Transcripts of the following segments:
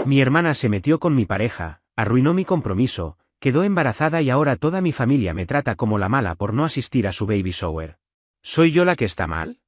Mi hermana se metió con mi pareja, arruinó mi compromiso, quedó embarazada y ahora toda mi familia me trata como la mala por no asistir a su baby shower. ¿Soy yo la que está mal?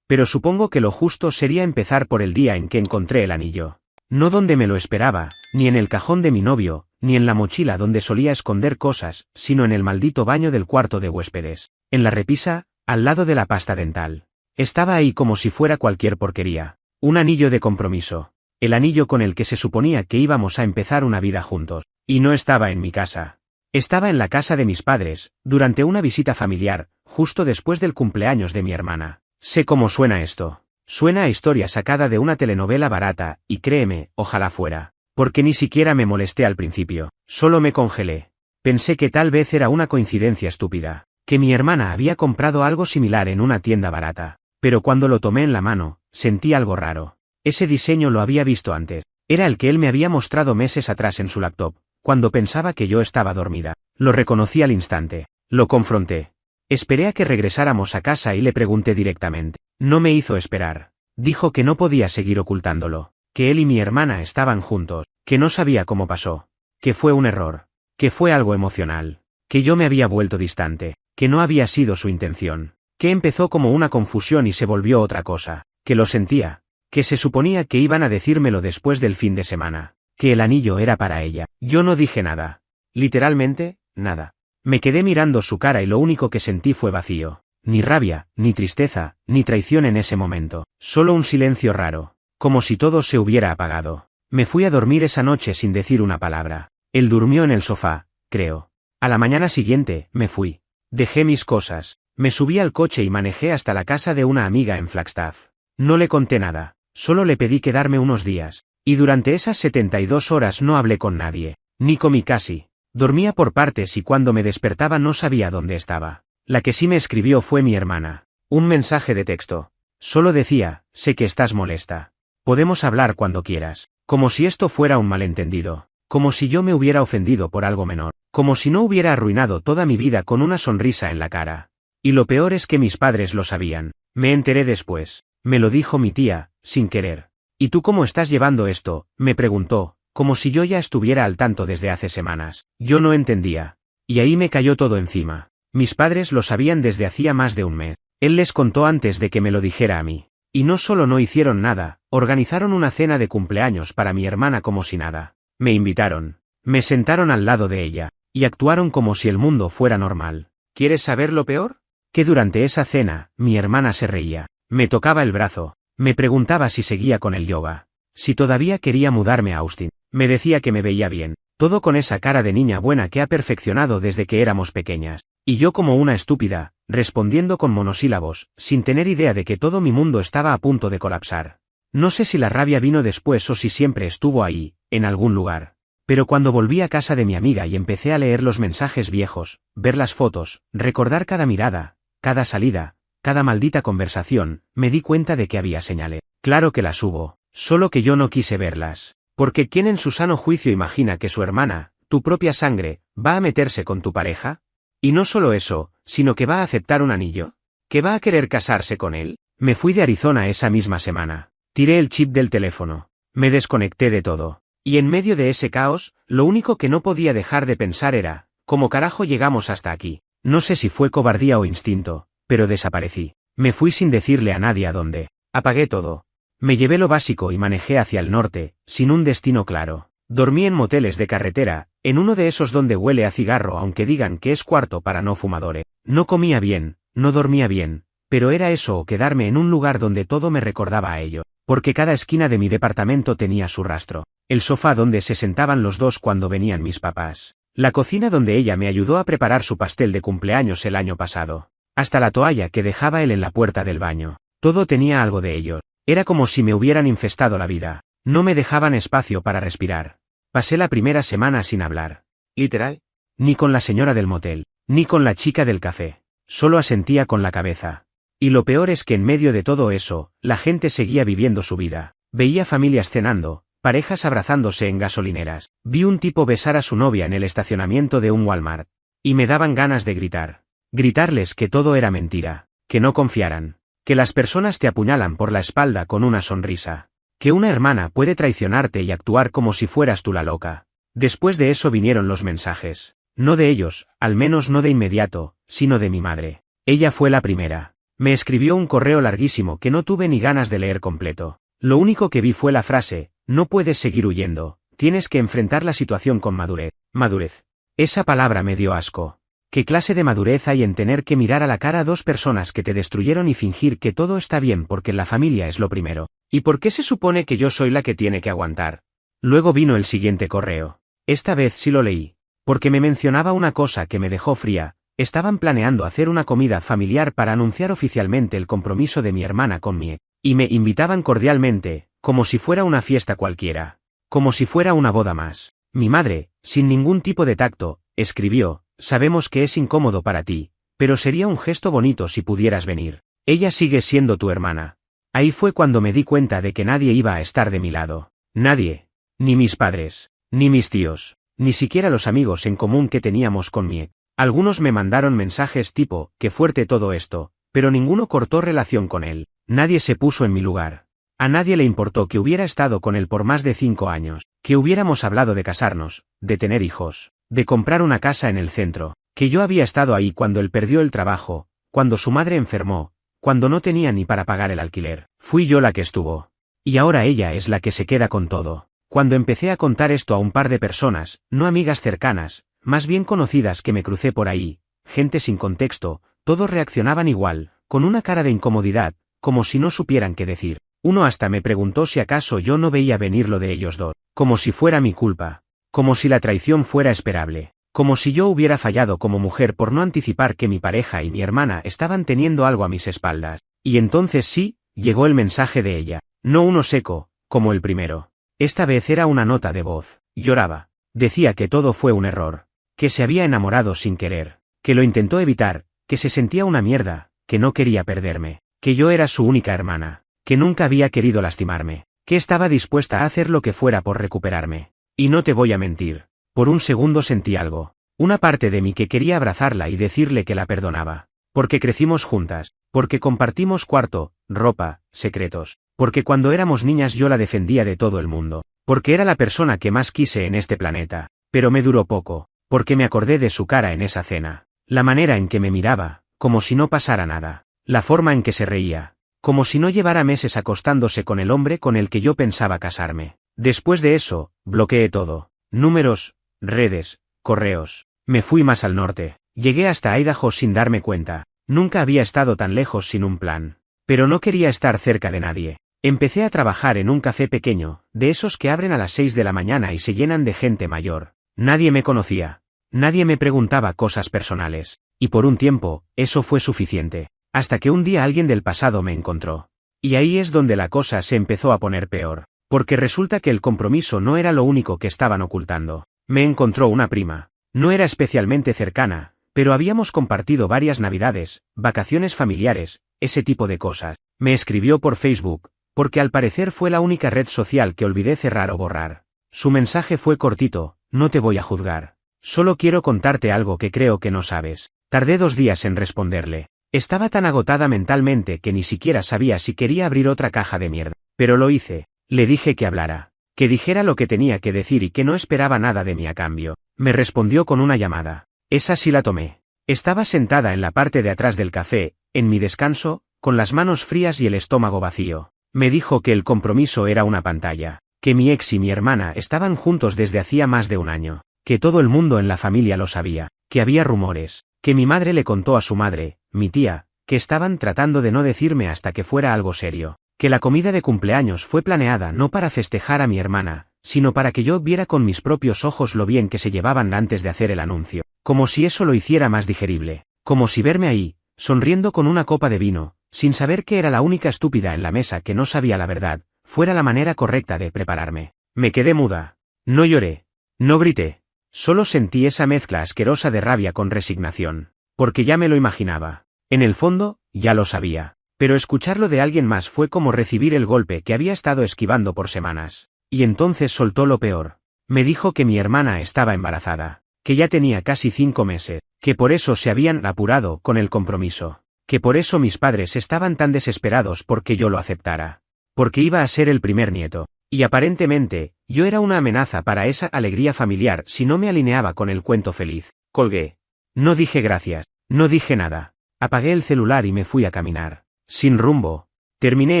Pero supongo que lo justo sería empezar por el día en que encontré el anillo. No donde me lo esperaba, ni en el cajón de mi novio, ni en la mochila donde solía esconder cosas, sino en el maldito baño del cuarto de huéspedes. En la repisa, al lado de la pasta dental. Estaba ahí como si fuera cualquier porquería. Un anillo de compromiso. El anillo con el que se suponía que íbamos a empezar una vida juntos. Y no estaba en mi casa. Estaba en la casa de mis padres, durante una visita familiar, justo después del cumpleaños de mi hermana. Sé cómo suena esto. Suena a historia sacada de una telenovela barata, y créeme, ojalá fuera. Porque ni siquiera me molesté al principio, solo me congelé. Pensé que tal vez era una coincidencia estúpida, que mi hermana había comprado algo similar en una tienda barata. Pero cuando lo tomé en la mano, sentí algo raro. Ese diseño lo había visto antes. Era el que él me había mostrado meses atrás en su laptop, cuando pensaba que yo estaba dormida. Lo reconocí al instante. Lo confronté. Esperé a que regresáramos a casa y le pregunté directamente. No me hizo esperar. Dijo que no podía seguir ocultándolo, que él y mi hermana estaban juntos, que no sabía cómo pasó, que fue un error, que fue algo emocional, que yo me había vuelto distante, que no había sido su intención, que empezó como una confusión y se volvió otra cosa, que lo sentía, que se suponía que iban a decírmelo después del fin de semana, que el anillo era para ella. Yo no dije nada. Literalmente, nada. Me quedé mirando su cara y lo único que sentí fue vacío. Ni rabia, ni tristeza, ni traición en ese momento. Solo un silencio raro. Como si todo se hubiera apagado. Me fui a dormir esa noche sin decir una palabra. Él durmió en el sofá, creo. A la mañana siguiente, me fui. Dejé mis cosas. Me subí al coche y manejé hasta la casa de una amiga en Flagstaff. No le conté nada. Solo le pedí quedarme unos días. Y durante esas 72 horas no hablé con nadie. Ni comí casi. Dormía por partes y cuando me despertaba no sabía dónde estaba. La que sí me escribió fue mi hermana. Un mensaje de texto. Solo decía, sé que estás molesta. Podemos hablar cuando quieras. Como si esto fuera un malentendido. Como si yo me hubiera ofendido por algo menor. Como si no hubiera arruinado toda mi vida con una sonrisa en la cara. Y lo peor es que mis padres lo sabían. Me enteré después. Me lo dijo mi tía, sin querer. ¿Y tú cómo estás llevando esto?, me preguntó, como si yo ya estuviera al tanto desde hace semanas. Yo no entendía. Y ahí me cayó todo encima. Mis padres lo sabían desde hacía más de un mes. Él les contó antes de que me lo dijera a mí. Y no solo no hicieron nada, organizaron una cena de cumpleaños para mi hermana como si nada. Me invitaron. Me sentaron al lado de ella. Y actuaron como si el mundo fuera normal. ¿Quieres saber lo peor? Que durante esa cena, mi hermana se reía. Me tocaba el brazo. Me preguntaba si seguía con el yoga. Si todavía quería mudarme a Austin. Me decía que me veía bien. Todo con esa cara de niña buena que ha perfeccionado desde que éramos pequeñas. Y yo como una estúpida, respondiendo con monosílabos, sin tener idea de que todo mi mundo estaba a punto de colapsar. No sé si la rabia vino después o si siempre estuvo ahí, en algún lugar. Pero cuando volví a casa de mi amiga y empecé a leer los mensajes viejos, ver las fotos, recordar cada mirada, cada salida, cada maldita conversación, me di cuenta de que había señales. Claro que las hubo, solo que yo no quise verlas. Porque ¿quién en su sano juicio imagina que su hermana, tu propia sangre, va a meterse con tu pareja? Y no solo eso, sino que va a aceptar un anillo. ¿Que va a querer casarse con él? Me fui de Arizona esa misma semana. Tiré el chip del teléfono. Me desconecté de todo. Y en medio de ese caos, lo único que no podía dejar de pensar era, ¿cómo carajo llegamos hasta aquí? No sé si fue cobardía o instinto, pero desaparecí. Me fui sin decirle a nadie a dónde. Apagué todo. Me llevé lo básico y manejé hacia el norte, sin un destino claro. Dormí en moteles de carretera, en uno de esos donde huele a cigarro aunque digan que es cuarto para no fumadores. No comía bien, no dormía bien, pero era eso o quedarme en un lugar donde todo me recordaba a ello, porque cada esquina de mi departamento tenía su rastro. El sofá donde se sentaban los dos cuando venían mis papás. La cocina donde ella me ayudó a preparar su pastel de cumpleaños el año pasado. Hasta la toalla que dejaba él en la puerta del baño. Todo tenía algo de ello. Era como si me hubieran infestado la vida. No me dejaban espacio para respirar. Pasé la primera semana sin hablar. Literal. Ni con la señora del motel, ni con la chica del café. Solo asentía con la cabeza. Y lo peor es que en medio de todo eso, la gente seguía viviendo su vida. Veía familias cenando, parejas abrazándose en gasolineras. Vi un tipo besar a su novia en el estacionamiento de un Walmart. Y me daban ganas de gritar. Gritarles que todo era mentira, que no confiaran, que las personas te apuñalan por la espalda con una sonrisa. Que una hermana puede traicionarte y actuar como si fueras tú la loca. Después de eso vinieron los mensajes. No de ellos, al menos no de inmediato, sino de mi madre. Ella fue la primera. Me escribió un correo larguísimo que no tuve ni ganas de leer completo. Lo único que vi fue la frase: no puedes seguir huyendo, tienes que enfrentar la situación con madurez. Madurez. Esa palabra me dio asco. ¿Qué clase de madurez hay en tener que mirar a la cara a dos personas que te destruyeron y fingir que todo está bien porque la familia es lo primero? ¿Y por qué se supone que yo soy la que tiene que aguantar? Luego vino el siguiente correo. Esta vez sí lo leí. Porque me mencionaba una cosa que me dejó fría. Estaban planeando hacer una comida familiar para anunciar oficialmente el compromiso de mi hermana con mi ex. Y me invitaban cordialmente, como si fuera una fiesta cualquiera. Como si fuera una boda más. Mi madre, sin ningún tipo de tacto, escribió: sabemos que es incómodo para ti, pero sería un gesto bonito si pudieras venir. Ella sigue siendo tu hermana. Ahí fue cuando me di cuenta de que nadie iba a estar de mi lado. Nadie. Ni mis padres, ni mis tíos, ni siquiera los amigos en común que teníamos con mi ex. Algunos me mandaron mensajes tipo: qué fuerte todo esto, pero ninguno cortó relación con él. Nadie se puso en mi lugar. A nadie le importó que hubiera estado con él por más de 5 años, que hubiéramos hablado de casarnos, de tener hijos, de comprar una casa en el centro, que yo había estado ahí cuando él perdió el trabajo, cuando su madre enfermó, cuando no tenía ni para pagar el alquiler. Fui yo la que estuvo. Y ahora ella es la que se queda con todo. Cuando empecé a contar esto a un par de personas, no amigas cercanas, más bien conocidas que me crucé por ahí, gente sin contexto, todos reaccionaban igual, con una cara de incomodidad, como si no supieran qué decir. Uno hasta me preguntó si acaso yo no veía venir lo de ellos dos, como si fuera mi culpa, como si la traición fuera esperable, como si yo hubiera fallado como mujer por no anticipar que mi pareja y mi hermana estaban teniendo algo a mis espaldas. Y entonces sí, llegó el mensaje de ella, no uno seco, como el primero. Esta vez era una nota de voz. Lloraba. Decía que todo fue un error, que se había enamorado sin querer, que lo intentó evitar, que se sentía una mierda, que no quería perderme, que yo era su única hermana, que nunca había querido lastimarme, que estaba dispuesta a hacer lo que fuera por recuperarme. Y no te voy a mentir, por un segundo sentí algo, una parte de mí que quería abrazarla y decirle que la perdonaba, porque crecimos juntas, porque compartimos cuarto, ropa, secretos, porque cuando éramos niñas yo la defendía de todo el mundo, porque era la persona que más quise en este planeta, pero me duró poco, porque me acordé de su cara en esa cena, la manera en que me miraba, como si no pasara nada, la forma en que se reía, como si no llevara meses acostándose con el hombre con el que yo pensaba casarme. Después de eso, bloqueé todo. Números, redes, correos. Me fui más al norte. Llegué hasta Idaho sin darme cuenta. Nunca había estado tan lejos sin un plan. Pero no quería estar cerca de nadie. Empecé a trabajar en un café pequeño, de esos que abren a las 6 de la mañana y se llenan de gente mayor. Nadie me conocía. Nadie me preguntaba cosas personales. Y por un tiempo, eso fue suficiente. Hasta que un día alguien del pasado me encontró. Y ahí es donde la cosa se empezó a poner peor. Porque resulta que el compromiso no era lo único que estaban ocultando. Me encontró una prima. No era especialmente cercana, pero habíamos compartido varias navidades, vacaciones familiares, ese tipo de cosas. Me escribió por Facebook, porque al parecer fue la única red social que olvidé cerrar o borrar. Su mensaje fue cortito: no te voy a juzgar. Solo quiero contarte algo que creo que no sabes. Tardé 2 días en responderle. Estaba tan agotada mentalmente que ni siquiera sabía si quería abrir otra caja de mierda. Pero lo hice. Le dije que hablara, que dijera lo que tenía que decir y que no esperaba nada de mí a cambio. Me respondió con una llamada. Esa sí la tomé. Estaba sentada en la parte de atrás del café, en mi descanso, con las manos frías y el estómago vacío. Me dijo que el compromiso era una pantalla, que mi ex y mi hermana estaban juntos desde hacía más de un año, que todo el mundo en la familia lo sabía, que había rumores, que mi madre le contó a su madre, mi tía, que estaban tratando de no decirme hasta que fuera algo serio, que la comida de cumpleaños fue planeada no para festejar a mi hermana, sino para que yo viera con mis propios ojos lo bien que se llevaban antes de hacer el anuncio, como si eso lo hiciera más digerible, como si verme ahí, sonriendo con una copa de vino, sin saber que era la única estúpida en la mesa que no sabía la verdad, fuera la manera correcta de prepararme. Me quedé muda. No lloré. No grité. Solo sentí esa mezcla asquerosa de rabia con resignación, porque ya me lo imaginaba. En el fondo, ya lo sabía. Pero escucharlo de alguien más fue como recibir el golpe que había estado esquivando por semanas. Y entonces soltó lo peor. Me dijo que mi hermana estaba embarazada, que ya tenía casi 5 meses, que por eso se habían apurado con el compromiso, que por eso mis padres estaban tan desesperados porque yo lo aceptara. porque iba a ser el primer nieto. Y aparentemente, yo era una amenaza para esa alegría familiar si no me alineaba con el cuento feliz. Colgué. No dije gracias. No dije nada. Apagué el celular y me fui a caminar. Sin rumbo. Terminé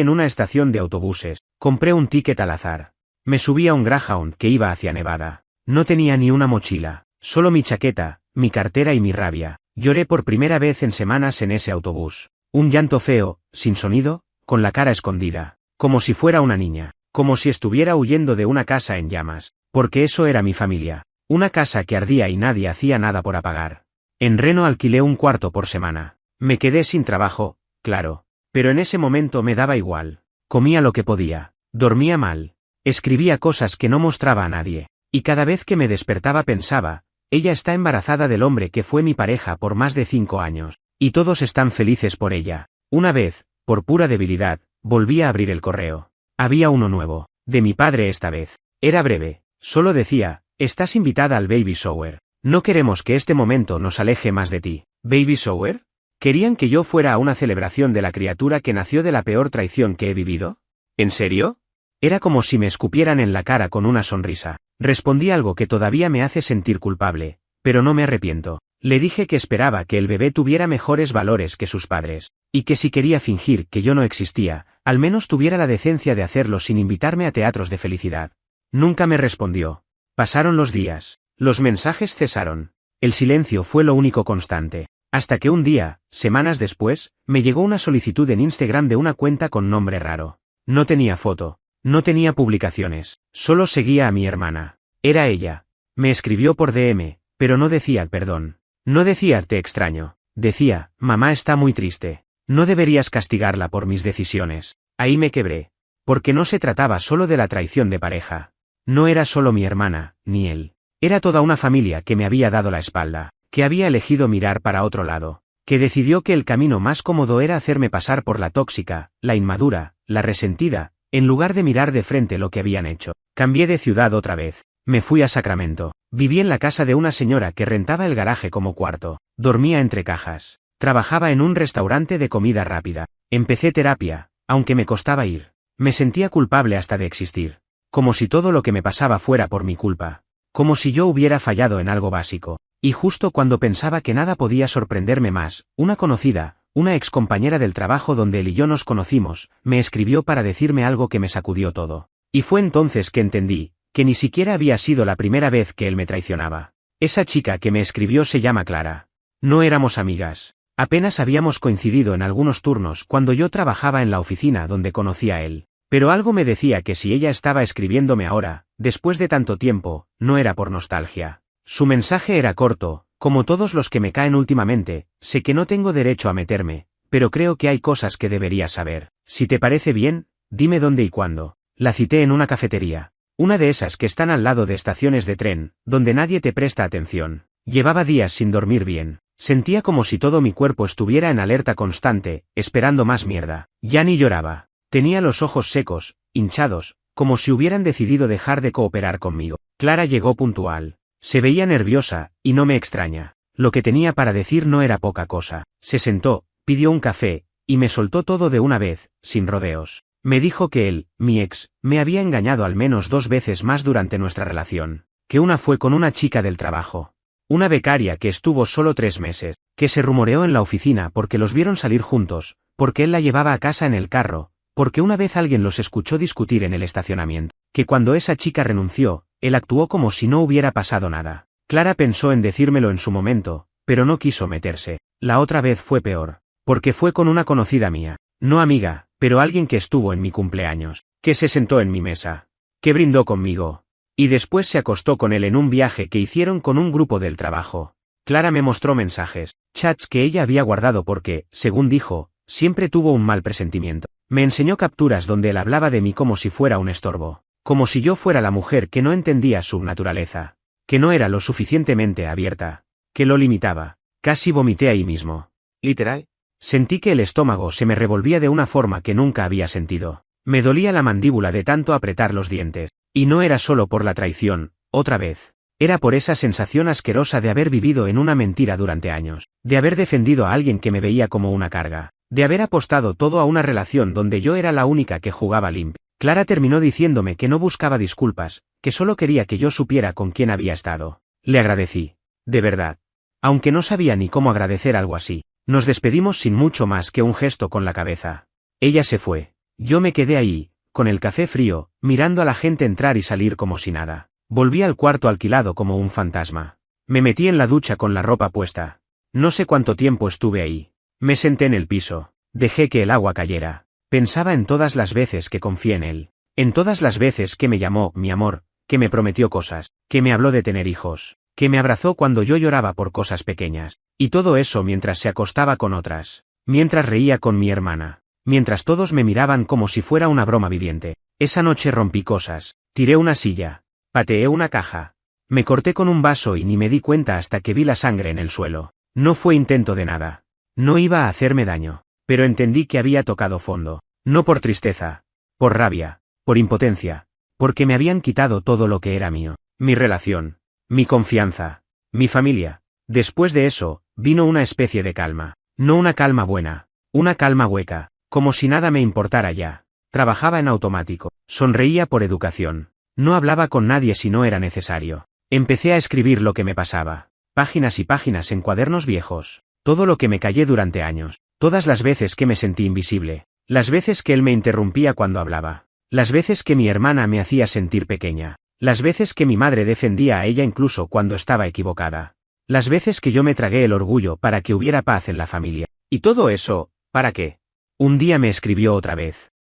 en una estación de autobuses. Compré un ticket al azar. Me subí a un Greyhound que iba hacia Nevada. No tenía ni una mochila. Solo mi chaqueta, mi cartera y mi rabia. Lloré por primera vez en semanas en ese autobús. Un llanto feo, sin sonido, con la cara escondida. Como si fuera una niña. Como si estuviera huyendo de una casa en llamas. Porque eso era mi familia. Una casa que ardía y nadie hacía nada por apagar. En Reno alquilé un cuarto por semana. Me quedé sin trabajo, claro. Pero en ese momento me daba igual. Comía lo que podía. Dormía mal. Escribía cosas que no mostraba a nadie. Y cada vez que me despertaba pensaba, ella está embarazada del hombre que fue mi pareja por más de 5 años. Y todos están felices por ella. Una vez, por pura debilidad, volví a abrir el correo. Había uno nuevo. De mi padre esta vez. Era breve. Solo decía, estás invitada al baby shower. No queremos que este momento nos aleje más de ti. ¿Baby shower? ¿Querían que yo fuera a una celebración de la criatura que nació de la peor traición que he vivido? ¿En serio? Era como si me escupieran en la cara con una sonrisa. Respondí algo que todavía me hace sentir culpable, pero no me arrepiento. Le dije que esperaba que el bebé tuviera mejores valores que sus padres, y que si quería fingir que yo no existía, al menos tuviera la decencia de hacerlo sin invitarme a teatros de felicidad. Nunca me respondió. Pasaron los días. Los mensajes cesaron. El silencio fue lo único constante. Hasta que un día, semanas después, me llegó una solicitud en Instagram de una cuenta con nombre raro. No tenía foto. No tenía publicaciones. Solo seguía a mi hermana. Era ella. Me escribió por DM, pero no decía perdón. No decía te extraño. Decía, mamá está muy triste. No deberías castigarla por mis decisiones. Ahí me quebré. Porque no se trataba solo de la traición de pareja. No era solo mi hermana, ni él. Era toda una familia que me había dado la espalda, que había elegido mirar para otro lado, que decidió que el camino más cómodo era hacerme pasar por la tóxica, la inmadura, la resentida, en lugar de mirar de frente lo que habían hecho. Cambié de ciudad otra vez. Me fui a Sacramento. Viví en la casa de una señora que rentaba el garaje como cuarto. Dormía entre cajas. Trabajaba en un restaurante de comida rápida. Empecé terapia, aunque me costaba ir. Me sentía culpable hasta de existir. Como si todo lo que me pasaba fuera por mi culpa. Como si yo hubiera fallado en algo básico. Y justo cuando pensaba que nada podía sorprenderme más, una conocida, una excompañera del trabajo donde él y yo nos conocimos, me escribió para decirme algo que me sacudió todo. Y fue entonces que entendí, que ni siquiera había sido la primera vez que él me traicionaba. Esa chica que me escribió se llama Clara. No éramos amigas. Apenas habíamos coincidido en algunos turnos cuando yo trabajaba en la oficina donde conocí a él. Pero algo me decía que si ella estaba escribiéndome ahora, después de tanto tiempo, no era por nostalgia. Su mensaje era corto, como todos los que me caen últimamente, sé que no tengo derecho a meterme, pero creo que hay cosas que deberías saber. Si te parece bien, dime dónde y cuándo. La cité en una cafetería. Una de esas que están al lado de estaciones de tren, donde nadie te presta atención. Llevaba días sin dormir bien. Sentía como si todo mi cuerpo estuviera en alerta constante, esperando más mierda. Ya ni lloraba. Tenía los ojos secos, hinchados, como si hubieran decidido dejar de cooperar conmigo. Clara llegó puntual. Se veía nerviosa, y no me extraña. Lo que tenía para decir no era poca cosa. Se sentó, pidió un café, y me soltó todo de una vez, sin rodeos. Me dijo que él, mi ex, me había engañado al menos 2 veces más durante nuestra relación. Que una fue con una chica del trabajo. Una becaria que estuvo solo 3 meses. Que se rumoreó en la oficina porque los vieron salir juntos, porque él la llevaba a casa en el carro, porque una vez alguien los escuchó discutir en el estacionamiento. Que cuando esa chica renunció, él actuó como si no hubiera pasado nada. Clara pensó en decírmelo en su momento, pero no quiso meterse. La otra vez fue peor. Porque fue con una conocida mía. No amiga, pero alguien que estuvo en mi cumpleaños. Que se sentó en mi mesa. Que brindó conmigo. Y después se acostó con él en un viaje que hicieron con un grupo del trabajo. Clara me mostró mensajes, chats que ella había guardado porque, según dijo, siempre tuvo un mal presentimiento. Me enseñó capturas donde él hablaba de mí como si fuera un estorbo. Como si yo fuera la mujer que no entendía su naturaleza. Que no era lo suficientemente abierta. Que lo limitaba. Casi vomité ahí mismo. Literal. Sentí que el estómago se me revolvía de una forma que nunca había sentido. Me dolía la mandíbula de tanto apretar los dientes. Y no era solo por la traición, otra vez. Era por esa sensación asquerosa de haber vivido en una mentira durante años. De haber defendido a alguien que me veía como una carga. De haber apostado todo a una relación donde yo era la única que jugaba limpio. Clara terminó diciéndome que no buscaba disculpas, que solo quería que yo supiera con quién había estado. Le agradecí. De verdad. Aunque no sabía ni cómo agradecer algo así. Nos despedimos sin mucho más que un gesto con la cabeza. Ella se fue. Yo me quedé ahí, con el café frío, mirando a la gente entrar y salir como si nada. Volví al cuarto alquilado como un fantasma. Me metí en la ducha con la ropa puesta. No sé cuánto tiempo estuve ahí. Me senté en el piso. Dejé que el agua cayera. Pensaba en todas las veces que confié en él. En todas las veces que me llamó mi amor, que me prometió cosas, que me habló de tener hijos, que me abrazó cuando yo lloraba por cosas pequeñas. Y todo eso mientras se acostaba con otras. Mientras reía con mi hermana. Mientras todos me miraban como si fuera una broma viviente. Esa noche rompí cosas. Tiré una silla. Pateé una caja. Me corté con un vaso y ni me di cuenta hasta que vi la sangre en el suelo. No fue intento de nada. No iba a hacerme daño. Pero entendí que había tocado fondo. No por tristeza. Por rabia. Por impotencia. Porque me habían quitado todo lo que era mío. Mi relación. Mi confianza. Mi familia. Después de eso, vino una especie de calma. No una calma buena. Una calma hueca. Como si nada me importara ya. Trabajaba en automático. Sonreía por educación. No hablaba con nadie si no era necesario. Empecé a escribir lo que me pasaba. Páginas y páginas en cuadernos viejos. Todo lo que me callé durante años. Todas las veces que me sentí invisible. Las veces que él me interrumpía cuando hablaba. Las veces que mi hermana me hacía sentir pequeña. Las veces que mi madre defendía a ella incluso cuando estaba equivocada. Las veces que yo me tragué el orgullo para que hubiera paz en la familia. ¿Y todo eso, para qué? Un día me escribió otra vez.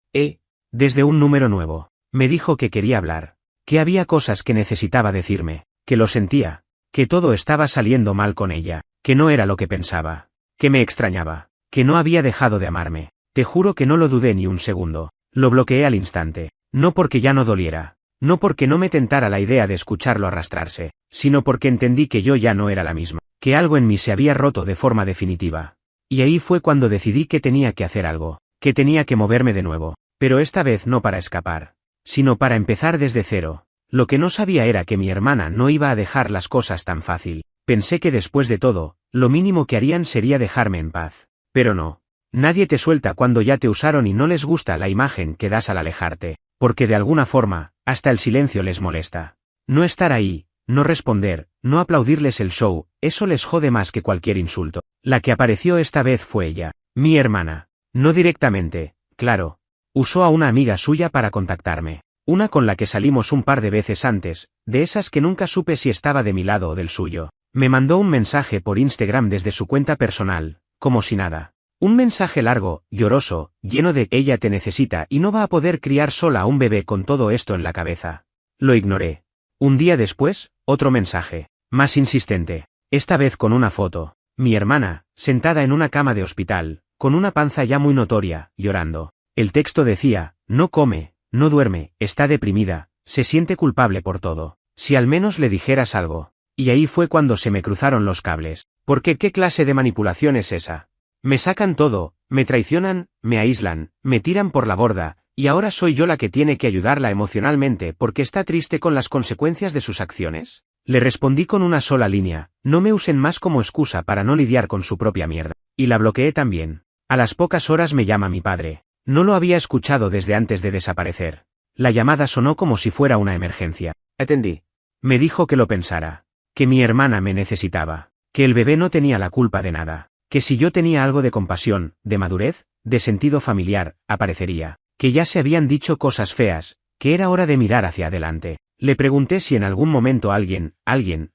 Desde un número nuevo. Me dijo que quería hablar. Que había cosas que necesitaba decirme. Que lo sentía. Que todo estaba saliendo mal con ella. Que no era lo que pensaba. Que me extrañaba. Que no había dejado de amarme. Te juro que no lo dudé ni un segundo. Lo bloqueé al instante. No porque ya no doliera. No porque no me tentara la idea de escucharlo arrastrarse. Sino porque entendí que yo ya no era la misma. Que algo en mí se había roto de forma definitiva. Y ahí fue cuando decidí que tenía que hacer algo. Que tenía que moverme de nuevo. Pero esta vez no para escapar. Sino para empezar desde cero. Lo que no sabía era que mi hermana no iba a dejar las cosas tan fácil. Pensé que después de todo, lo mínimo que harían sería dejarme en paz. Pero no. Nadie te suelta cuando ya te usaron y no les gusta la imagen que das al alejarte, porque de alguna forma, hasta el silencio les molesta. No estar ahí, no responder, no aplaudirles el show, eso les jode más que cualquier insulto. La que apareció esta vez fue ella, mi hermana. No directamente, claro. Usó a una amiga suya para contactarme. Una con la que salimos un par de veces antes, de esas que nunca supe si estaba de mi lado o del suyo. Me mandó un mensaje por Instagram desde su cuenta personal, como si nada. Un mensaje largo, lloroso, lleno de ella te necesita y no va a poder criar sola a un bebé con todo esto en la cabeza. Lo ignoré. Un día después, otro mensaje, más insistente, esta vez con una foto. Mi hermana, sentada en una cama de hospital, con una panza ya muy notoria, llorando. El texto decía, no come, no duerme, está deprimida, se siente culpable por todo. Si al menos le dijeras algo. Y ahí fue cuando se me cruzaron los cables. Porque ¿qué clase de manipulación es esa? Me sacan todo, me traicionan, me aíslan, me tiran por la borda, y ahora soy yo la que tiene que ayudarla emocionalmente porque está triste con las consecuencias de sus acciones. Le respondí con una sola línea, no me usen más como excusa para no lidiar con su propia mierda. Y la bloqueé también. A las pocas horas me llama mi padre. No lo había escuchado desde antes de desaparecer. La llamada sonó como si fuera una emergencia. Atendí. Me dijo que lo pensara. Que mi hermana me necesitaba. Que el bebé no tenía la culpa de nada. Que si yo tenía algo de compasión, de madurez, de sentido familiar, aparecería. Que ya se habían dicho cosas feas, que era hora de mirar hacia adelante. Le pregunté si en algún momento alguien,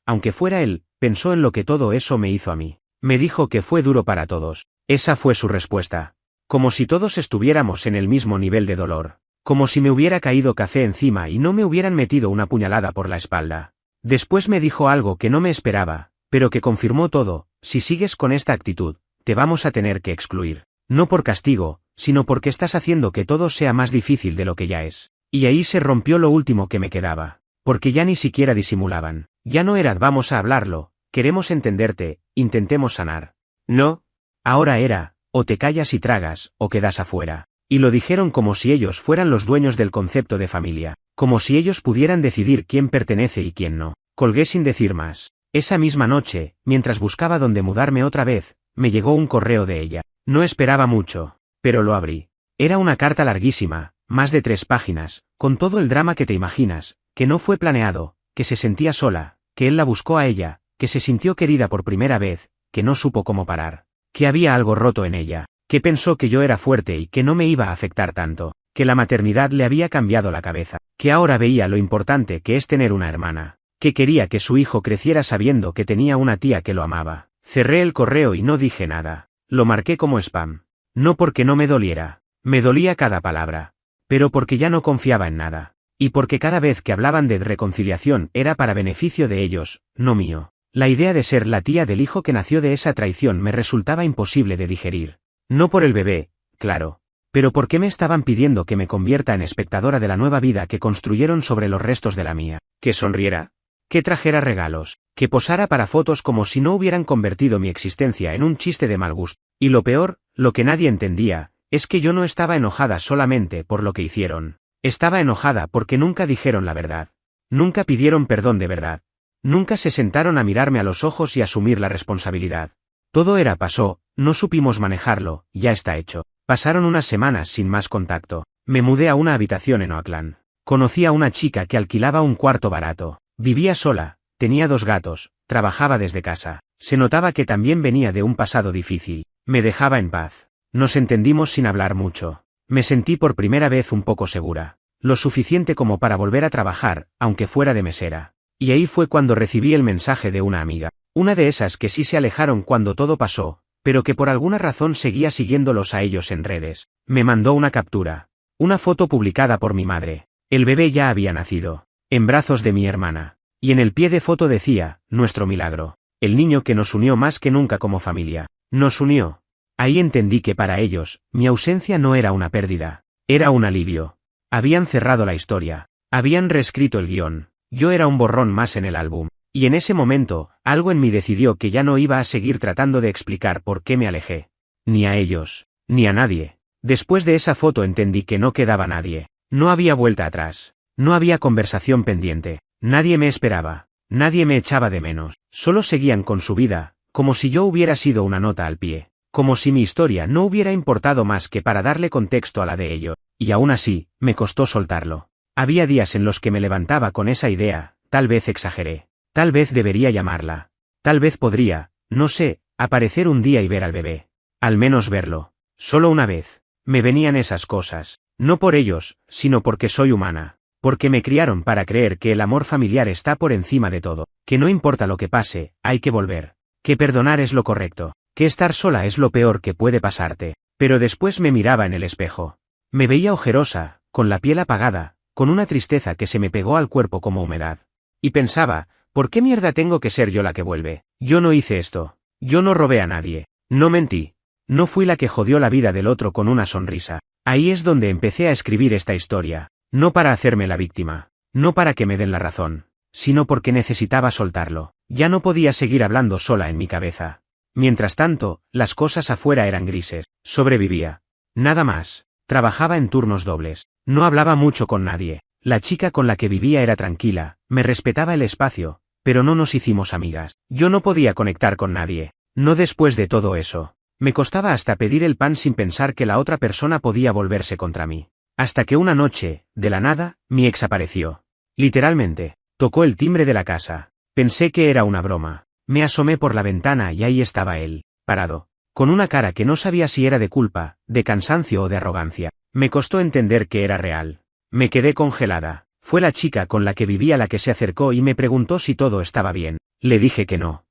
aunque fuera él, pensó en lo que todo eso me hizo a mí. Me dijo que fue duro para todos. Esa fue su respuesta. Como si todos estuviéramos en el mismo nivel de dolor. Como si me hubiera caído café encima y no me hubieran metido una puñalada por la espalda. Después me dijo algo que no me esperaba, pero que confirmó todo, si sigues con esta actitud, te vamos a tener que excluir. No por castigo, sino porque estás haciendo que todo sea más difícil de lo que ya es. Y ahí se rompió lo último que me quedaba. Porque ya ni siquiera disimulaban. Ya no era vamos a hablarlo, queremos entenderte, intentemos sanar. No. Ahora era, o te callas y tragas, o quedas afuera. Y lo dijeron como si ellos fueran los dueños del concepto de familia. Como si ellos pudieran decidir quién pertenece y quién no. Colgué sin decir más. Esa misma noche, mientras buscaba dónde mudarme otra vez, me llegó un correo de ella. No esperaba mucho, pero lo abrí. Era una carta larguísima, más de 3 páginas, con todo el drama que te imaginas, que no fue planeado, que se sentía sola, que él la buscó a ella, que se sintió querida por primera vez, que no supo cómo parar, que había algo roto en ella, que pensó que yo era fuerte y que no me iba a afectar tanto, que la maternidad le había cambiado la cabeza, que ahora veía lo importante que es tener una hermana, que quería que su hijo creciera sabiendo que tenía una tía que lo amaba. Cerré el correo y no dije nada, lo marqué como spam. No porque no me doliera, me dolía cada palabra, pero porque ya no confiaba en nada, y porque cada vez que hablaban de reconciliación era para beneficio de ellos, no mío. La idea de ser la tía del hijo que nació de esa traición me resultaba imposible de digerir. No por el bebé, claro, pero porque me estaban pidiendo que me convierta en espectadora de la nueva vida que construyeron sobre los restos de la mía, que sonriera, que trajera regalos, que posara para fotos como si no hubieran convertido mi existencia en un chiste de mal gusto. Y lo peor, lo que nadie entendía, es que yo no estaba enojada solamente por lo que hicieron. Estaba enojada porque nunca dijeron la verdad. Nunca pidieron perdón de verdad. Nunca se sentaron a mirarme a los ojos y asumir la responsabilidad. Todo pasó, no supimos manejarlo, ya está hecho. Pasaron unas semanas sin más contacto. Me mudé a una habitación en Oakland. Conocí a una chica que alquilaba un cuarto barato. Vivía sola, tenía 2 gatos, trabajaba desde casa. Se notaba que también venía de un pasado difícil. Me dejaba en paz. Nos entendimos sin hablar mucho. Me sentí por primera vez un poco segura. Lo suficiente como para volver a trabajar, aunque fuera de mesera. Y ahí fue cuando recibí el mensaje de una amiga. Una de esas que sí se alejaron cuando todo pasó, pero que por alguna razón seguía siguiéndolos a ellos en redes. Me mandó una captura. Una foto publicada por mi madre. El bebé ya había nacido, en brazos de mi hermana. Y en el pie de foto decía, nuestro milagro. El niño que nos unió más que nunca como familia. Nos unió. Ahí entendí que para ellos, mi ausencia no era una pérdida. Era un alivio. Habían cerrado la historia. Habían reescrito el guión. Yo era un borrón más en el álbum. Y en ese momento, algo en mí decidió que ya no iba a seguir tratando de explicar por qué me alejé. Ni a ellos, ni a nadie. Después de esa foto entendí que no quedaba nadie. No había vuelta atrás. No había conversación pendiente. Nadie me esperaba. Nadie me echaba de menos. Solo seguían con su vida, como si yo hubiera sido una nota al pie. Como si mi historia no hubiera importado más que para darle contexto a la de ellos. Y aún así, me costó soltarlo. Había días en los que me levantaba con esa idea, tal vez exageré. Tal vez debería llamarla. Tal vez podría, no sé, aparecer un día y ver al bebé. Al menos verlo. Solo una vez. Me venían esas cosas. No por ellos, sino porque soy humana. Porque me criaron para creer que el amor familiar está por encima de todo. Que no importa lo que pase, hay que volver. Que perdonar es lo correcto. Que estar sola es lo peor que puede pasarte. Pero después me miraba en el espejo. Me veía ojerosa, con la piel apagada, con una tristeza que se me pegó al cuerpo como humedad. Y pensaba, ¿por qué mierda tengo que ser yo la que vuelve? Yo no hice esto. Yo no robé a nadie. No mentí. No fui la que jodió la vida del otro con una sonrisa. Ahí es donde empecé a escribir esta historia. No para hacerme la víctima. No para que me den la razón. Sino porque necesitaba soltarlo. Ya no podía seguir hablando sola en mi cabeza. Mientras tanto, las cosas afuera eran grises. Sobrevivía. Nada más. Trabajaba en turnos dobles. No hablaba mucho con nadie. La chica con la que vivía era tranquila, me respetaba el espacio, pero no nos hicimos amigas. Yo no podía conectar con nadie. No después de todo eso. Me costaba hasta pedir el pan sin pensar que la otra persona podía volverse contra mí. Hasta que una noche, de la nada, mi ex apareció. Literalmente, tocó el timbre de la casa. Pensé que era una broma. Me asomé por la ventana y ahí estaba él, parado. Con una cara que no sabía si era de culpa, de cansancio o de arrogancia. Me costó entender que era real. Me quedé congelada. Fue la chica con la que vivía la que se acercó y me preguntó si todo estaba bien. Le dije que no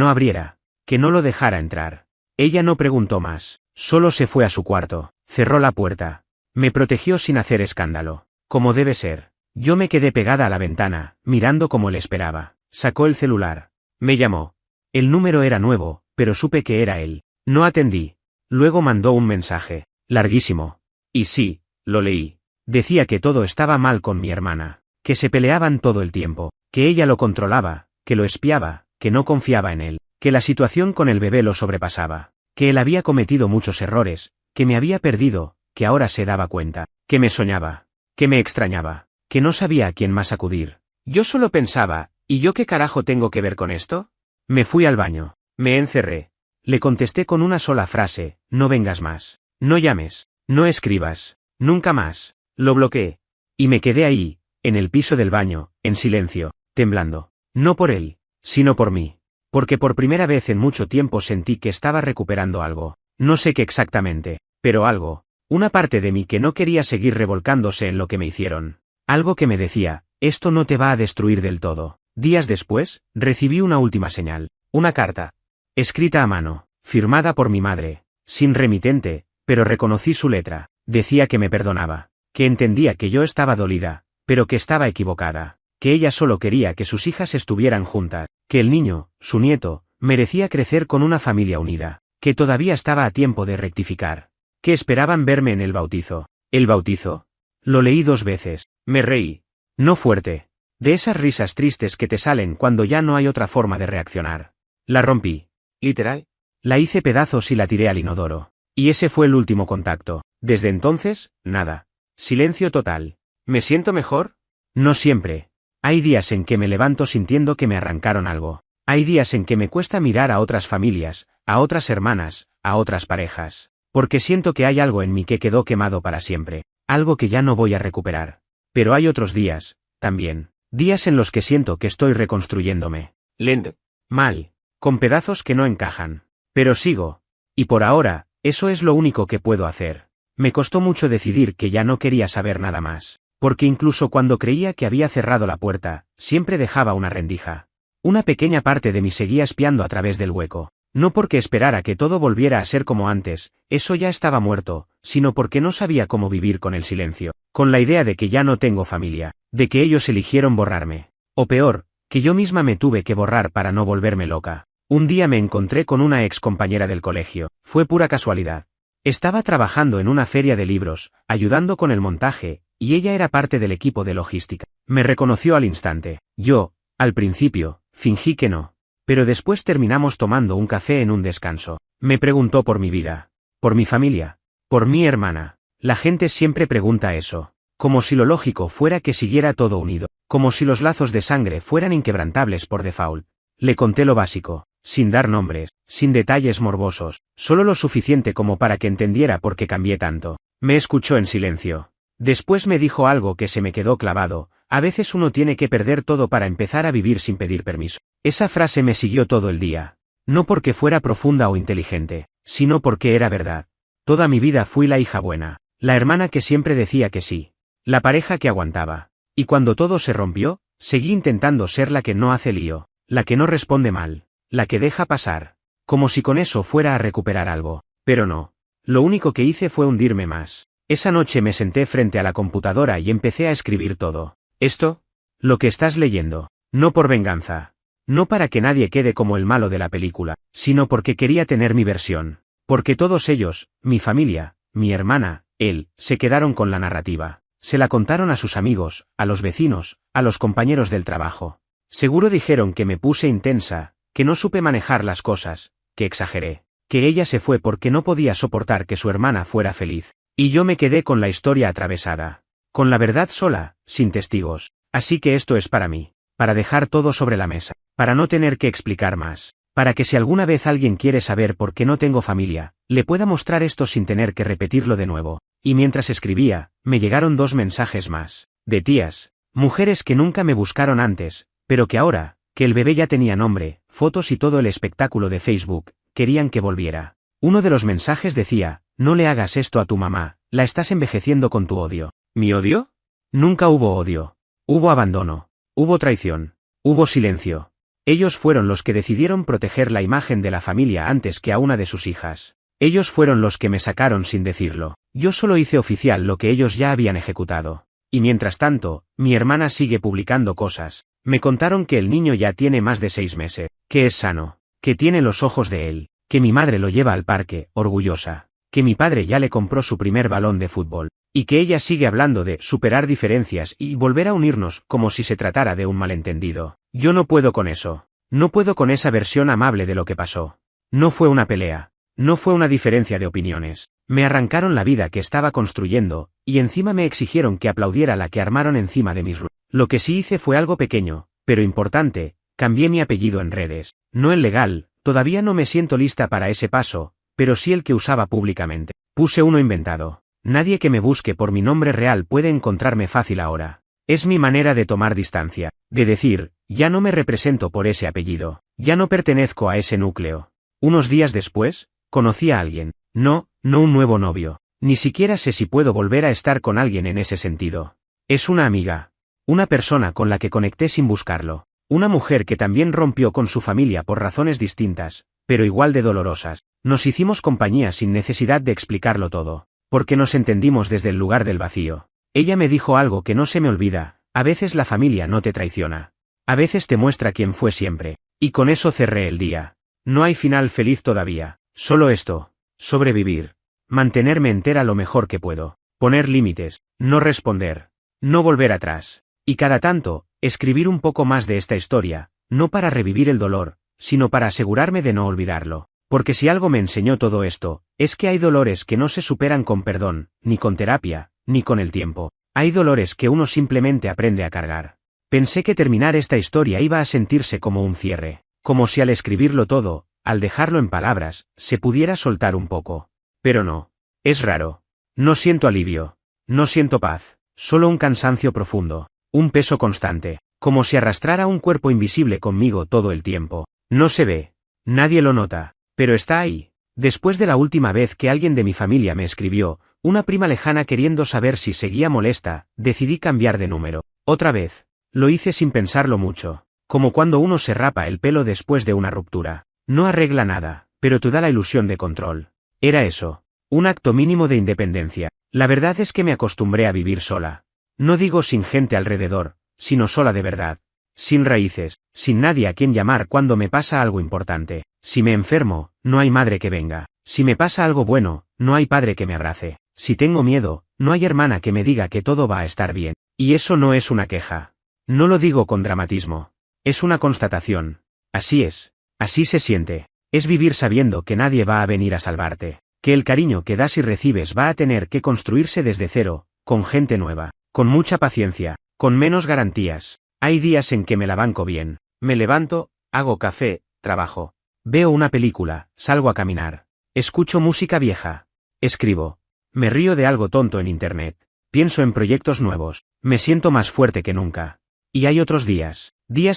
abriera, que no lo dejara entrar. Ella no preguntó más, solo se fue a su cuarto, cerró la puerta. Me protegió sin hacer escándalo, como debe ser. Yo me quedé pegada a la ventana, mirando como él esperaba. Sacó el celular. Me llamó. El número era nuevo, pero supe que era él. No atendí. Luego mandó un mensaje, larguísimo. Y sí, lo leí. Decía que todo estaba mal con mi hermana, que se peleaban todo el tiempo, que ella lo controlaba, que lo espiaba, que no confiaba en él, que la situación con el bebé lo sobrepasaba, que él había cometido muchos errores, que me había perdido, que ahora se daba cuenta, que me soñaba, que me extrañaba, que no sabía a quién más acudir. Yo solo pensaba, ¿y yo qué carajo tengo que ver con esto? Me fui al baño, me encerré. Le contesté con una sola frase: no vengas más. No llames. No escribas. Nunca más. Lo bloqueé. Y me quedé ahí, en el piso del baño, en silencio, temblando. No por él, sino por mí. Porque por primera vez en mucho tiempo sentí que estaba recuperando algo. No sé qué exactamente, pero algo. Una parte de mí que no quería seguir revolcándose en lo que me hicieron. Algo que me decía: esto no te va a destruir del todo. Días después, recibí una última señal. Una carta. Escrita a mano, firmada por mi madre. Sin remitente, pero reconocí su letra. Decía que me perdonaba. Que entendía que yo estaba dolida, pero que estaba equivocada. Que ella solo quería que sus hijas estuvieran juntas. Que el niño, su nieto, merecía crecer con una familia unida. Que todavía estaba a tiempo de rectificar. Que esperaban verme en el bautizo. ¿El bautizo? Lo leí 2 veces. Me reí. No fuerte. De esas risas tristes que te salen cuando ya no hay otra forma de reaccionar. La rompí. Literal. La hice pedazos y la tiré al inodoro. Y ese fue el último contacto. Desde entonces, nada. Silencio total. ¿Me siento mejor? No siempre. Hay días en que me levanto sintiendo que me arrancaron algo. Hay días en que me cuesta mirar a otras familias, a otras hermanas, a otras parejas. Porque siento que hay algo en mí que quedó quemado para siempre. Algo que ya no voy a recuperar. Pero hay otros días, también. Días en los que siento que estoy reconstruyéndome. Lento. Mal. Con pedazos que no encajan. Pero sigo. Y por ahora, eso es lo único que puedo hacer. Me costó mucho decidir que ya no quería saber nada más. Porque incluso cuando creía que había cerrado la puerta, siempre dejaba una rendija. Una pequeña parte de mí seguía espiando a través del hueco. No porque esperara que todo volviera a ser como antes, eso ya estaba muerto, sino porque no sabía cómo vivir con el silencio, con la idea de que ya no tengo familia, de que ellos eligieron borrarme. O peor, que yo misma me tuve que borrar para no volverme loca. Un día me encontré con una ex compañera del colegio. Fue pura casualidad. Estaba trabajando en una feria de libros, ayudando con el montaje, y ella era parte del equipo de logística. Me reconoció al instante. Yo, al principio, fingí que no. Pero después terminamos tomando un café en un descanso. Me preguntó por mi vida. Por mi familia. Por mi hermana. La gente siempre pregunta eso. Como si lo lógico fuera que siguiera todo unido. Como si los lazos de sangre fueran inquebrantables por default. Le conté lo básico. Sin dar nombres, sin detalles morbosos, solo lo suficiente como para que entendiera por qué cambié tanto. Me escuchó en silencio. Después me dijo algo que se me quedó clavado: a veces uno tiene que perder todo para empezar a vivir sin pedir permiso. Esa frase me siguió todo el día. No porque fuera profunda o inteligente, sino porque era verdad. Toda mi vida fui la hija buena, la hermana que siempre decía que sí, la pareja que aguantaba. Y cuando todo se rompió, seguí intentando ser la que no hace lío, la que no responde mal, la que deja pasar, como si con eso fuera a recuperar algo. Pero no. Lo único que hice fue hundirme más. Esa noche me senté frente a la computadora y empecé a escribir todo. Esto, lo que estás leyendo, no por venganza. No para que nadie quede como el malo de la película, sino porque quería tener mi versión. Porque todos ellos, mi familia, mi hermana, él, se quedaron con la narrativa. Se la contaron a sus amigos, a los vecinos, a los compañeros del trabajo. Seguro dijeron que me puse intensa, que no supe manejar las cosas, que exageré, que ella se fue porque no podía soportar que su hermana fuera feliz. Y yo me quedé con la historia atravesada. Con la verdad sola, sin testigos. Así que esto es para mí. Para dejar todo sobre la mesa. Para no tener que explicar más. Para que si alguna vez alguien quiere saber por qué no tengo familia, le pueda mostrar esto sin tener que repetirlo de nuevo. Y mientras escribía, me llegaron 2 mensajes más. De tías. Mujeres que nunca me buscaron antes, pero que ahora, que el bebé ya tenía nombre, fotos y todo el espectáculo de Facebook, querían que volviera. Uno de los mensajes decía: no le hagas esto a tu mamá, la estás envejeciendo con tu odio. ¿Mi odio? Nunca hubo odio. Hubo abandono. Hubo traición. Hubo silencio. Ellos fueron los que decidieron proteger la imagen de la familia antes que a una de sus hijas. Ellos fueron los que me sacaron sin decirlo. Yo solo hice oficial lo que ellos ya habían ejecutado. Y mientras tanto, mi hermana sigue publicando cosas. Me contaron que el niño ya tiene más de 6 meses, que es sano, que tiene los ojos de él, que mi madre lo lleva al parque, orgullosa, que mi padre ya le compró su primer balón de fútbol, y que ella sigue hablando de superar diferencias y volver a unirnos como si se tratara de un malentendido. Yo no puedo con eso. No puedo con esa versión amable de lo que pasó. No fue una pelea. No fue una diferencia de opiniones. Me arrancaron la vida que estaba construyendo, y encima me exigieron que aplaudiera la que armaron encima de mis ruinas. Lo que sí hice fue algo pequeño, pero importante: cambié mi apellido en redes. No el legal, Todavía no me siento lista para ese paso, pero sí el que usaba públicamente. Puse uno inventado. Nadie que me busque por mi nombre real puede encontrarme fácil ahora. Es mi manera de tomar distancia, de decir, ya no me represento por ese apellido, ya no pertenezco a ese núcleo. Unos días después, conocí a alguien. No un nuevo novio. Ni siquiera sé si puedo volver a estar con alguien en ese sentido. Es una amiga. Una persona con la que conecté sin buscarlo. Una mujer que también rompió con su familia por razones distintas, pero igual de dolorosas. Nos hicimos compañía sin necesidad de explicarlo todo, porque nos entendimos desde el lugar del vacío. Ella me dijo algo que no se me olvida: a veces la familia no te traiciona. A veces te muestra quién fue siempre. Y con eso cerré el día. No hay final feliz todavía, solo esto: sobrevivir. Mantenerme entera lo mejor que puedo. Poner límites, no responder. No volver atrás. Y cada tanto, escribir un poco más de esta historia, no para revivir el dolor, sino para asegurarme de no olvidarlo. Porque si algo me enseñó todo esto, es que hay dolores que no se superan con perdón, ni con terapia, ni con el tiempo. Hay dolores que uno simplemente aprende a cargar. Pensé que terminar esta historia iba a sentirse como un cierre, como si al escribirlo todo, al dejarlo en palabras, se pudiera soltar un poco. Pero no. Es raro. No siento alivio. No siento paz. Solo un cansancio profundo. Un peso constante. Como si arrastrara un cuerpo invisible conmigo todo el tiempo. No se ve. Nadie lo nota. Pero está ahí. Después de la última vez que alguien de mi familia me escribió, una prima lejana queriendo saber si seguía molesta, decidí cambiar de número. Otra vez. Lo hice sin pensarlo mucho. Como cuando uno se rapa el pelo después de una ruptura. No arregla nada, pero te da la ilusión de control. Era eso. Un acto mínimo de independencia. La verdad es que me acostumbré a vivir sola. No digo sin gente alrededor, sino sola de verdad. Sin raíces, sin nadie a quien llamar cuando me pasa algo importante. Si me enfermo, no hay madre que venga. Si me pasa algo bueno, no hay padre que me abrace. Si tengo miedo, no hay hermana que me diga que todo va a estar bien. Y eso no es una queja. No lo digo con dramatismo. Es una constatación. Así es. Así se siente. Es vivir sabiendo que nadie va a venir a salvarte. Que el cariño que das y recibes va a tener que construirse desde cero, con gente nueva, con mucha paciencia, con menos garantías. Hay días en que me la banco bien. Me levanto, hago café, trabajo. Veo una película, salgo a caminar. Escucho música vieja. Escribo. Me río de algo tonto en internet. Pienso en proyectos nuevos. Me siento más fuerte que nunca. Y hay otros días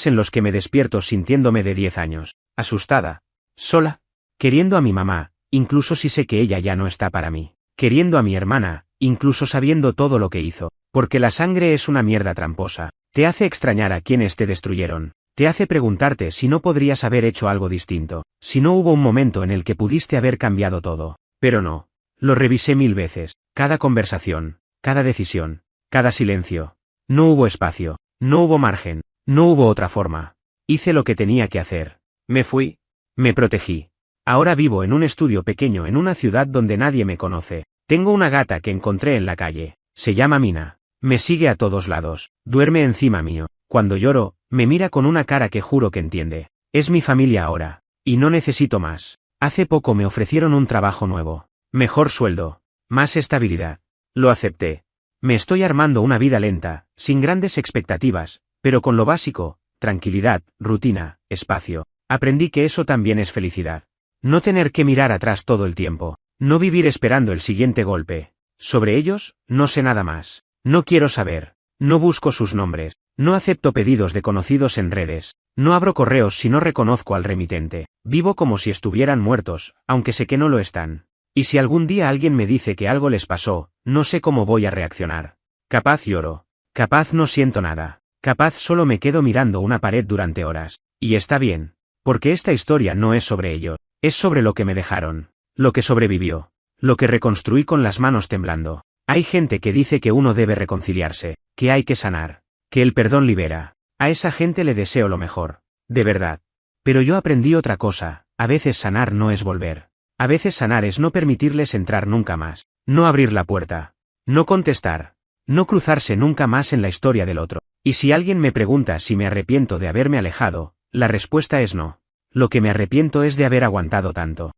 en los que me despierto sintiéndome de 10 años, asustada, sola, queriendo a mi mamá, incluso si sé que ella ya no está para mí, queriendo a mi hermana, incluso sabiendo todo lo que hizo, porque la sangre es una mierda tramposa, te hace extrañar a quienes te destruyeron, te hace preguntarte si no podrías haber hecho algo distinto, si no hubo un momento en el que pudiste haber cambiado todo, pero no, lo revisé 1000 veces, cada conversación, cada decisión, cada silencio, no hubo espacio, no hubo margen. No hubo otra forma. Hice lo que tenía que hacer. Me fui. Me protegí. Ahora vivo en un estudio pequeño en una ciudad donde nadie me conoce. Tengo una gata que encontré en la calle. Se llama Mina. Me sigue a todos lados. Duerme encima mío. Cuando lloro, me mira con una cara que juro que entiende. Es mi familia ahora. Y no necesito más. Hace poco me ofrecieron un trabajo nuevo. Mejor sueldo. Más estabilidad. Lo acepté. Me estoy armando una vida lenta, sin grandes expectativas, pero con lo básico: tranquilidad, rutina, espacio. Aprendí que eso también es felicidad. No tener que mirar atrás todo el tiempo. No vivir esperando el siguiente golpe. Sobre ellos, no sé nada más. No quiero saber. No busco sus nombres. No acepto pedidos de conocidos en redes. No abro correos si no reconozco al remitente. Vivo como si estuvieran muertos, aunque sé que no lo están. Y si algún día alguien me dice que algo les pasó, no sé cómo voy a reaccionar. Capaz lloro. Capaz no siento nada. Capaz solo me quedo mirando una pared durante horas. Y está bien. Porque esta historia no es sobre ello. Es sobre lo que me dejaron. Lo que sobrevivió. Lo que reconstruí con las manos temblando. Hay gente que dice que uno debe reconciliarse, que hay que sanar, que el perdón libera. A esa gente le deseo lo mejor. De verdad. Pero yo aprendí otra cosa: a veces sanar no es volver. A veces sanar es no permitirles entrar nunca más. No abrir la puerta. No contestar. No cruzarse nunca más en la historia del otro. Y si alguien me pregunta si me arrepiento de haberme alejado, la respuesta es no. Lo que me arrepiento es de haber aguantado tanto.